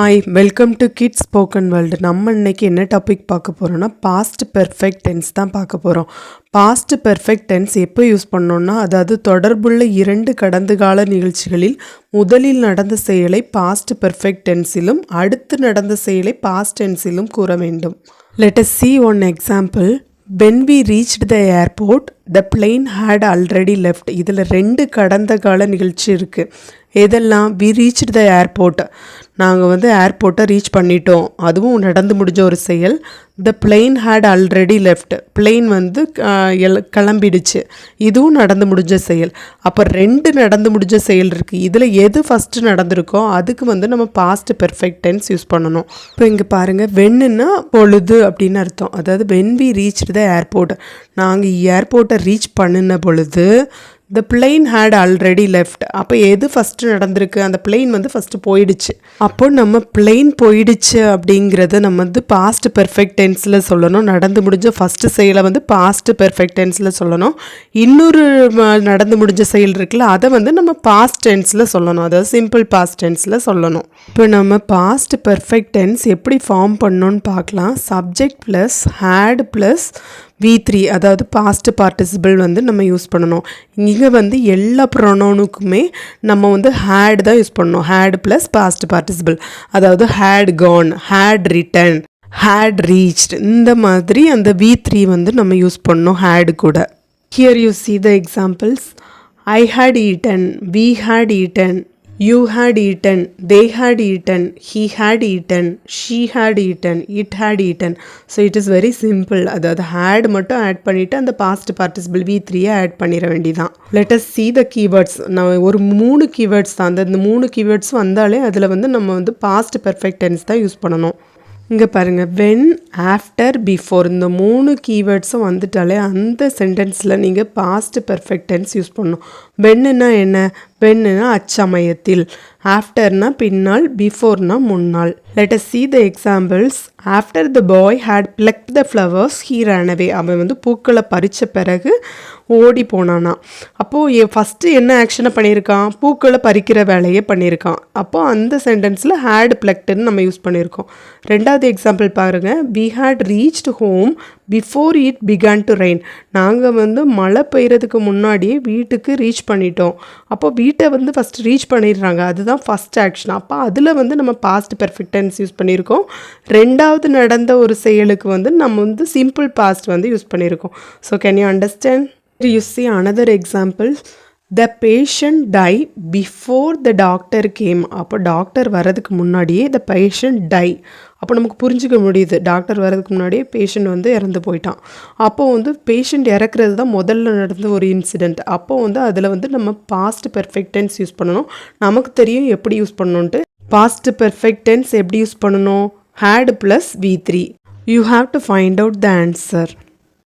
Hi welcome to kids spoken world. நம்ம இன்னைக்கு என்ன டாபிக் பார்க்க போகிறோம்னா பாஸ்ட் பெர்ஃபெக்ட் டென்ஸ் தான் பார்க்க போகிறோம். பாஸ்ட் பெர்ஃபெக்ட் டென்ஸ் எப்போ யூஸ் பண்ணோன்னா, அதாவது தொடர்புள்ள இரண்டு கடந்த கால நிகழ்ச்சிகளில் முதலில் நடந்த செயலை பாஸ்ட் பெர்ஃபெக்ட் டென்ஸிலும் அடுத்து நடந்த செயலை பாஸ்ட் டென்ஸிலும் கூற வேண்டும். Let us see one example. When we reached the airport, the plane had already left. இதில் ரெண்டு கடந்த கால நிகழ்ச்சி இருக்குது. எதெல்லாம்? we reached the airport, நாங்கள் ஏர்போர்ட்டை ரீச் பண்ணிட்டோம், அதுவும் நடந்து முடிஞ்ச ஒரு செயல். the plane had already left, plane கிளம்பிடுச்சு, இதுவும் நடந்து முடிஞ்ச செயல். அப்போ ரெண்டு நடந்து முடிஞ்ச செயல் இருக்குது. இதில் எது ஃபஸ்ட்டு நடந்திருக்கோ அதுக்கு நம்ம பாஸ்ட் பெர்ஃபெக்ட் டென்ஸ் யூஸ் பண்ணணும். இப்போ இங்கே பாருங்கள், வென்னுன்னா பொழுது அப்படின்னு அர்த்தம். அதாவது when we reached the airport, நாங்கள் ஏர்போர்ட்டை ரீச் பண்ணின பொழுது the plane had already left. அப்போ எது ஃபஸ்ட்டு நடந்திருக்கு? அந்த பிளெயின் ஃபஸ்ட்டு போயிடுச்சு. அப்போ நம்ம பிளெயின் போயிடுச்சு அப்படிங்கிறத நம்ம பாஸ்ட் பெர்ஃபெக்ட் டென்ஸில் சொல்லணும். நடந்து முடிஞ்ச ஃபஸ்ட்டு செயலை பாஸ்ட் பெர்ஃபெக்ட் டென்ஸில் சொல்லணும். இன்னொரு நடந்து முடிஞ்ச செயல் இருக்குல்ல, அதை நம்ம பாஸ்ட் டென்ஸில் சொல்லணும், அதாவது சிம்பிள் பாஸ்ட் டென்ஸில் சொல்லணும். இப்போ நம்ம பாஸ்ட் பெர்ஃபெக்ட் டென்ஸ் எப்படி ஃபார்ம் பண்ணோன்னு பார்க்கலாம். Subject plus had plus V3, அதாவது பாஸ்ட் பார்ட்டிசிபிள் நம்ம யூஸ் பண்ணணும். இங்கே எல்லா ப்ரொனவுனுக்குமே நம்ம ஹேட் தான் யூஸ் பண்ணணும். ஹேட் ப்ளஸ் பாஸ்ட் பார்ட்டிசிபிள், அதாவது had gone, had written, had reached, இந்த மாதிரி அந்த V3 நம்ம யூஸ் பண்ணணும் ஹேட் கூட. Here you see the examples. I had eaten, we had eaten, you had eaten, they had eaten, he had eaten, she had eaten, it had eaten. So it is very simple. அதாவது had மட்டும் add பண்ணிவிட்டு அந்த past participle V3 add பண்ணிட வேண்டியதான். Let us see the keywords. நான் ஒரு 3 keywords தான், அந்த 3 keywords வந்தாலே அதில் நம்ம பாஸ்ட் பெர்ஃபெக்ட் டென்ஸ் தான் யூஸ் பண்ணணும். இங்கே பாருங்கள், வென், ஆஃப்டர், பிஃபோர், இந்த 3 கீவேர்ட்ஸும் வந்துட்டாலே அந்த சென்டென்ஸில் நீங்கள் பாஸ்ட் பெர்ஃபெக்ட் டென்ஸ் யூஸ் பண்ணணும். வென்னுனா என்ன? வென்னுனா அச்சமயத்தில், ஆஃப்டர்னா பின்னால், பிஃபோர்னா முன்னால். Let us see the examples. After the boy had plucked the flowers, he ran away. அவன் பூக்களை பறித்த பிறகு ஓடி போனானா. அப்போது ஃபஸ்ட்டு என்ன ஆக்ஷனை பண்ணியிருக்கான்? பூக்களை பறிக்கிற வேலையை பண்ணியிருக்கான். அப்போது அந்த சென்டென்ஸில் ஹேட் பிளக்டுன்னு நம்ம யூஸ் பண்ணியிருக்கோம். ரெண்டாவது எக்ஸாம்பிள் பாருங்கள். we had reached home before it began to rain. நாங்கள் மழை பெய்யறதுக்கு முன்னாடியே வீட்டுக்கு ரீச் பண்ணிட்டோம். அப்போது வீட்டை ஃபஸ்ட்டு ரீச் பண்ணிடுறாங்க, அதுதான் ஃபஸ்ட் ஆக்ஷன். அப்போ அதில் நம்ம பாஸ்ட் பெர்ஃபெக்ட் டென்ஸ் யூஸ் பண்ணியிருக்கோம். ரெண்டாவது நடந்த ஒரு செயலுக்கு நம்ம சிம்பிள் பாஸ்ட் யூஸ் பண்ணியிருக்கோம். So can you understand? You see another example. The patient died before the doctor came. அப்போ டாக்டர் வரதுக்கு முன்னாடியே the patient die. அப்போ நமக்கு புரிஞ்சிக்க முடியுது, டாக்டர் வரதுக்கு முன்னாடியே பேஷண்ட் இறந்து போயிட்டான். அப்போது பேஷண்ட் இறக்குறது தான் முதல்ல நடந்த ஒரு இன்சிடெண்ட். அப்போது அதில் நம்ம பாஸ்ட் பெர்ஃபெக்ட் டென்ஸ் யூஸ் பண்ணணும். நமக்கு தெரியும் எப்படி யூஸ் பண்ணணுன்ட்டு. பாஸ்ட் பெர்ஃபெக்ட் டென்ஸ் எப்படி யூஸ் பண்ணணும்? Had plus V3. You have to find out the answer.